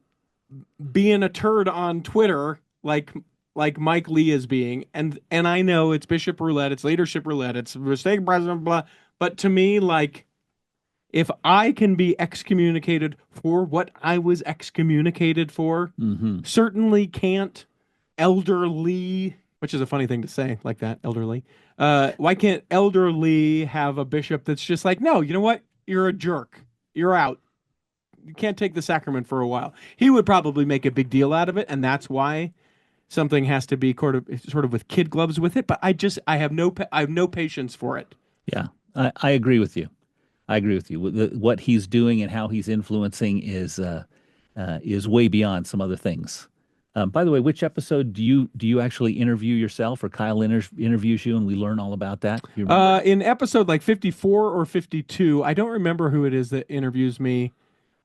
being a turd on Twitter like Mike Lee is being, and I know it's Bishop Roulette, it's leadership roulette, it's mistake president, blah. But to me, like, if I can be excommunicated for what I was excommunicated for, Hmm. certainly can't Elder Lee, which is a funny thing to say like that, Elder Lee. Why can't Elder Lee have a bishop that's just like, no, you know what? You're a jerk. You're out. You can't take the sacrament for a while. He would probably make a big deal out of it, and that's why something has to be sort of with kid gloves with it. But I have no patience for it. Yeah, I agree with you. I agree with you. What he's doing and how he's influencing is way beyond some other things. By the way, which episode do you actually interview yourself, or Kyle interviews you, and we learn all about that? You remember? In episode like 54 or 52, I don't remember who it is that interviews me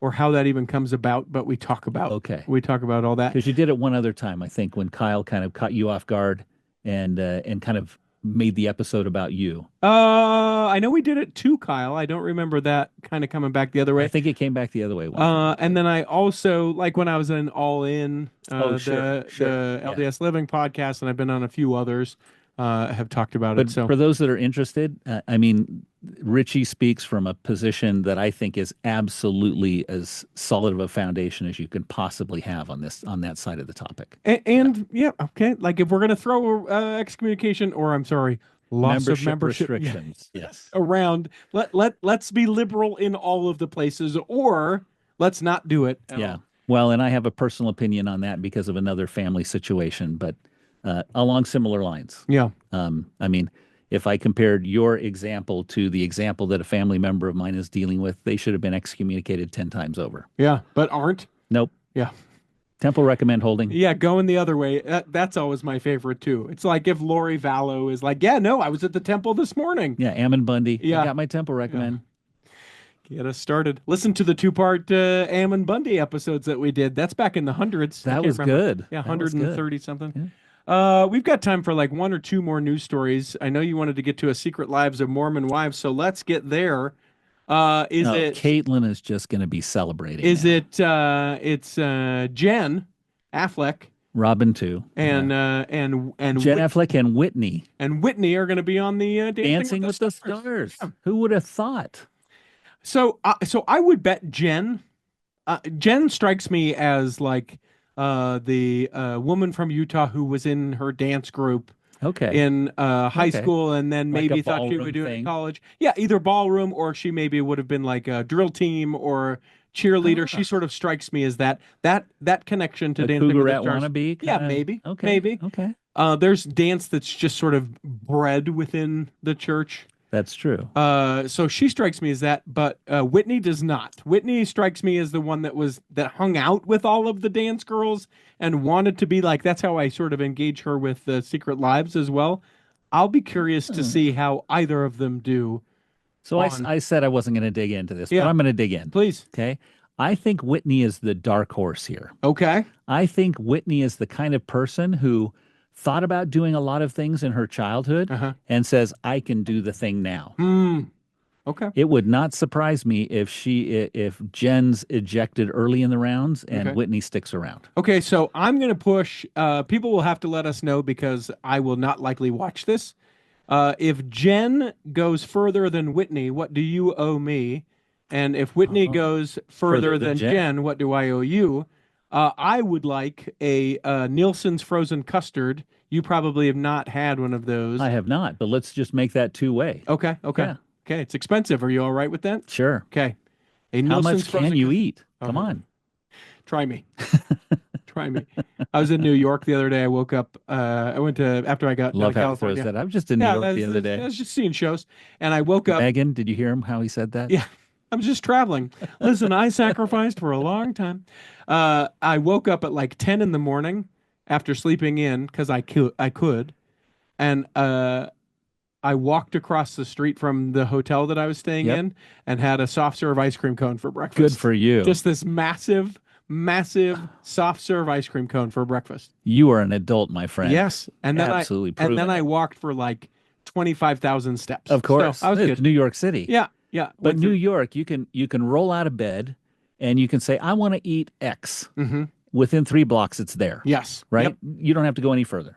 or how that even comes about, but Okay, we talk about all that. because you did it one other time, I think, when Kyle kind of caught you off guard and kind of made the episode about you. I know we did it too, Kyle. I don't remember that kind of coming back the other I way. think it came back the other way one time. And then I also like when I was in All In, Oh, sure, sure. the Yeah. LDS Living podcast, and I've been on a few others, have talked about it. But So for those that are interested, I mean, Richie speaks from a position that I think is absolutely as solid of a foundation as you can possibly have on that side of the topic. Yeah. and yeah, okay. Like if we're gonna throw excommunication, or I'm sorry, loss of Membership membership, yeah, restrictions. Yes. around, let's be liberal in all of the places, or let's not do it at Yeah. all. Well, and I have a personal opinion on that because of another family situation, but along similar lines. Yeah, I mean, if I compared your example to the example that a family member of mine is dealing with, they should have been excommunicated 10 times over. yeah, but aren't. Nope. Yeah. Temple recommend holding. Yeah, going the other way. That's always my favorite too. It's like if Lori Vallow is like, yeah, no, I was at the temple this morning. Yeah, Ammon Bundy. I Yeah, got my temple yeah. recommend. Get us started. Listen to the two-part Ammon Bundy episodes that we did. That's back in the hundreds. I That can't was remember. good. Yeah, That was good. 130 something. Yeah. We've got time for like one or two more news stories. I know you wanted to get to a Secret Lives of Mormon Wives, so let's get there. Is No, it Caitlin is just going to be celebrating is now. it's Jen Affleck Robin too. Yeah. and Jen Affleck and Whitney and Whitney are going to be on the Dancing with the Stars. Who would have thought? So I would bet Jen. Jen strikes me as like the woman from Utah who was in her dance group Okay. in high Okay. school and then Like a maybe thought she ballroom would do it in thing. college. Yeah, either ballroom or she maybe would have been like a drill team or cheerleader. She Ah, sort of strikes me as that connection to a Dancing with the Cougarette Stars. wannabe Yeah, kind of. maybe, Okay. maybe. Okay. There's dance that's just sort of bred within the church. That's true. So she strikes me as that, but Whitney does not. Whitney strikes me as the one that hung out with all of the dance girls and wanted to be like. That's how I sort of engage her with the Secret Lives as well. I'll be curious to Hmm. see how either of them do So on. I said I wasn't going to dig into this, but Yeah, I'm going to dig in. please. Okay. I think Whitney is the dark horse here. Okay. I think Whitney is the kind of person who thought about doing a lot of things in her childhood Uh-huh. and says, I can do the thing now. Hmm. Okay. It would not surprise me if Jen's ejected early in the rounds and Okay. Whitney sticks around. Okay. So I'm gonna push. People will have to let us know because I will not likely watch this. If Jen goes further than Whitney, what do you owe me? And if Whitney Uh, goes Further further than than Jen. Jen, what do I owe you? I would like a Nielsen's frozen custard. You probably have not had one of those. I have not, but let's just make that two-way. Okay, okay, Yeah. okay. It's expensive. Are you all right with that? Sure. Okay. A How Nielsen's much can frozen you custard. eat? Come Uh-huh. on. Try me. Try me. I was in New York the other day. I woke up. I went to after I got out Love of how he throws California. that. I was just in New Yeah, York the other I day. was just seeing shows, and I woke up. Megan, did you hear him how he said that? Yeah, I was just traveling. Listen, I sacrificed for a long time. I woke up at like 10 in the morning after sleeping in because I could, and I walked across the street from the hotel that I was staying Yep. in and had a soft serve ice cream cone for breakfast. Good for you. Just this massive soft serve ice cream cone for breakfast. You are an adult, my friend. Yes, and then Absolutely and then proven I it. walked for like 25,000 steps. Of course. So I was It's good. New York City. Yeah, yeah. But New York, you can roll out of bed and you can say, I want to eat X. Mm-hmm. Within 3 blocks, it's there, Yes. right? Yep. You don't have to go any further.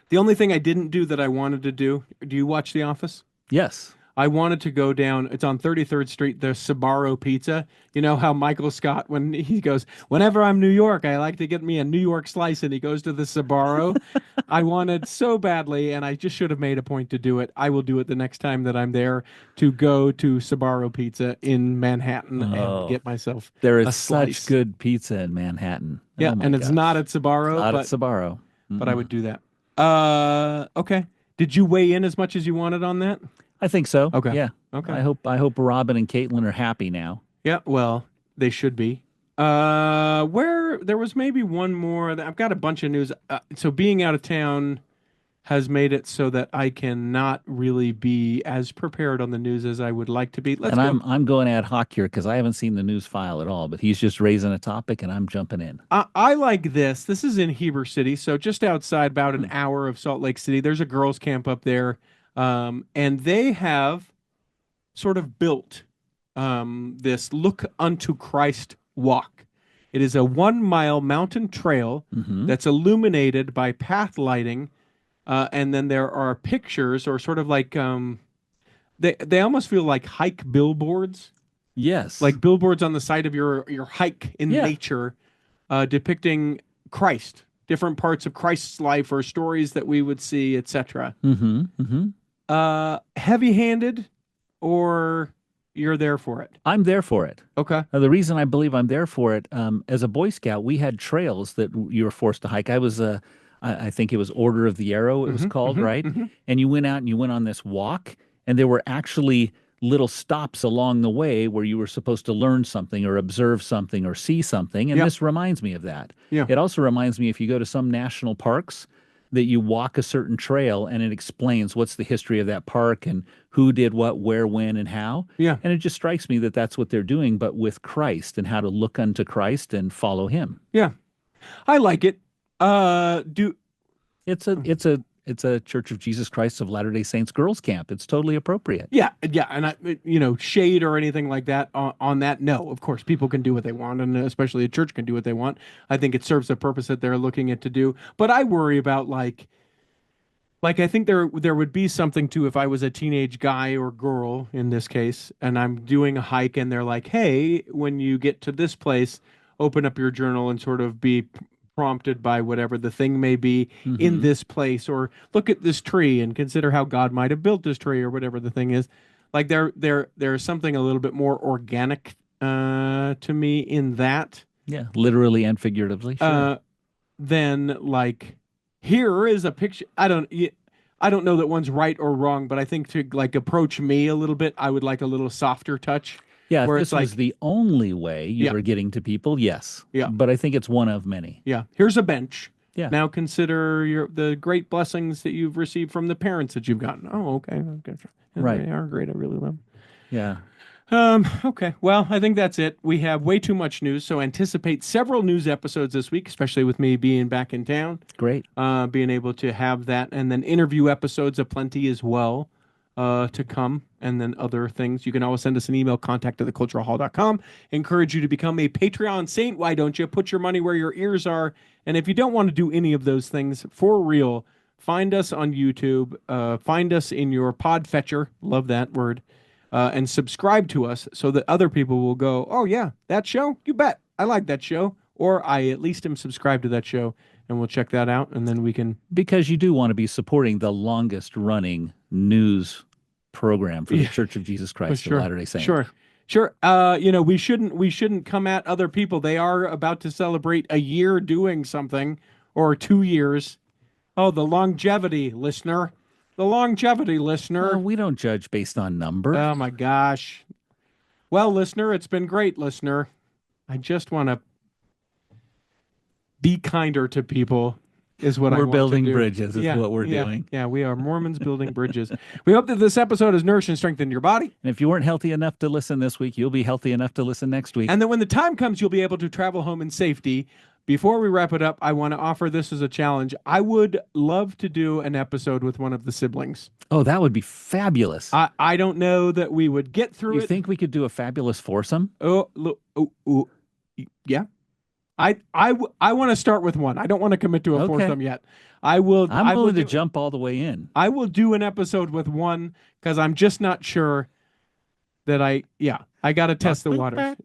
The only thing I didn't do that I wanted to do you watch The Office? Yes. I wanted to go down, it's on 33rd Street, the Sbarro Pizza. You know how Michael Scott, when he goes, whenever I'm New York, I like to get me a New York slice, and he goes to the Sbarro. I wanted so badly, and I just should have made a point to do it. I will do it the next time that I'm there, to go to Sbarro Pizza in Manhattan and Oh, get myself there is a such slice. good pizza in Manhattan. Yeah, Oh my and it's not gosh. at It's Sbarro, not at but Sbarro. I Mm-mm. would do that. Okay. Did you weigh in as much as you wanted on that? I think so. Okay. Yeah. Okay. I hope Robin and Caitlin are happy now. Yeah, well, they should be. Where there was maybe one more. I've got a bunch of news. So being out of town has made it so that I cannot really be as prepared on the news as I would like to be. Let's And go. I'm going ad hoc here because I haven't seen the news file at all, but he's just raising a topic and I'm jumping in. I like this. This is in Heber City, so just outside, about an Hmm. hour of Salt Lake City. There's a girls' camp up there, and they have sort of built this Look Unto Christ walk. It is a 1 mile mountain trail Hmm. that's illuminated by path lighting, and then there are pictures, or sort of like they almost feel like hike billboards, Yes. like billboards on the side of your hike in Yeah. nature, depicting Christ, different parts of Christ's life or stories that we would see, etc. Hmm. Hmm. Heavy-handed, or you're there for it? I'm there for it. Okay. The reason I believe I'm there for it, as a Boy Scout, we had trails that you were forced to hike. I think it was Order of the Arrow, it was Mm-hmm, called, mm-hmm, right? mm-hmm. And you went out and you went on this walk, and there were actually little stops along the way where you were supposed to learn something or observe something or see something. And Yeah, this reminds me of that. yeah, It also reminds me if you go to some national parks, that you walk a certain trail and it explains what's the history of that park and who did what, where, when, and how. yeah, And it just strikes me that that's what they're doing, but with Christ and how to look unto Christ and follow him. yeah. I like it. Do It's a Church of Jesus Christ of Latter-day Saints girls camp. It's totally appropriate. Yeah, yeah, and shade or anything like that on that. No, of course, people can do what they want, and especially a church can do what they want. I think it serves the purpose that they're looking at to do. But I worry about like I think there would be something to, if I was a teenage guy or girl in this case, and I'm doing a hike, and they're like, "Hey, when you get to this place, open up your journal and sort of be prompted by whatever the thing may be in Hmm. this place, or look at this tree and consider how God might have built this tree, or whatever the thing is." Like there's something a little bit more organic to me in that, Yeah, literally and figuratively, sure. uh, than like, here is a picture. I don't know that one's right or wrong, but I think to like approach me a little bit, I would like a little softer touch, Yeah, if where it's this was like, the only way you yeah, were getting to people, yes. yeah, But I think it's one of many. yeah. Here's a bench. Yeah, Now consider the great blessings that you've received from the parents that you've gotten. Oh, okay, okay. And right. they are great. I really love them. Yeah. Okay. Well, I think that's it. We have way too much news, so anticipate several news episodes this week, especially with me being back in town, Great. being able to have that, and then interview episodes aplenty as well, to come, and then other things. You can always send us an email, contact@theculturalhall.com. Encourage you to become a Patreon saint. Why don't you? Put your money where your ears are. And if you don't want to do any of those things, for real, find us on YouTube, find us in your Podfetcher, love that word, and subscribe to us so that other people will go, "Oh yeah, that show? You bet. I like that show." Or I at least am subscribed to that show, and we'll check that out, and then we can. Because you do want to be supporting the longest running news program for the Yeah, Church of Jesus for Christ of sure, Latter-day Saints. sure, sure. We shouldn't come at other people. They are about to celebrate a year doing something, or 2 years. Oh, the longevity, listener. The longevity, Well, listener. we don't judge based on number. Oh my gosh. Well, listener, it's been great, listener. I just want to be kinder to people, is what I We're want to building do. bridges is Yeah, what we're yeah, doing. yeah. We are Mormons building bridges. We hope that this episode has nourished and strengthened your body, And if you weren't healthy enough to listen this week, you'll be healthy enough to listen next week. and that when the time comes, you'll be able to travel home in safety. Before we wrap it up, I want to offer this as a challenge. I would love to do an episode with one of the siblings. Oh, that would be fabulous. I don't know that we would get through You it. think we could do a fabulous foursome? Oh, look, oh, yeah. I want to start with one. I don't want to commit to a Okay. foursome yet. I will I'm I will willing to do jump all the way in. I will do an episode with one because I'm just not sure that I got to test the waters.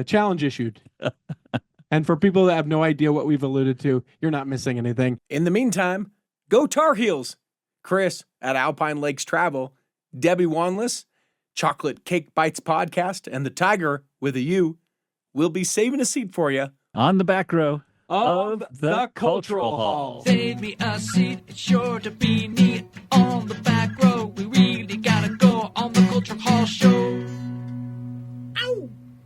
Challenge issued. And for people that have no idea what we've alluded to, you're not missing anything. In the meantime, go Tar Heels. Chris at Alpine Lakes Travel, Debbie Wanless, Chocolate Cake Bites Podcast, and the Tiger with a U will be saving a seat for you On the back row of the Cultural Hall. Save me a seat, it's sure to be neat.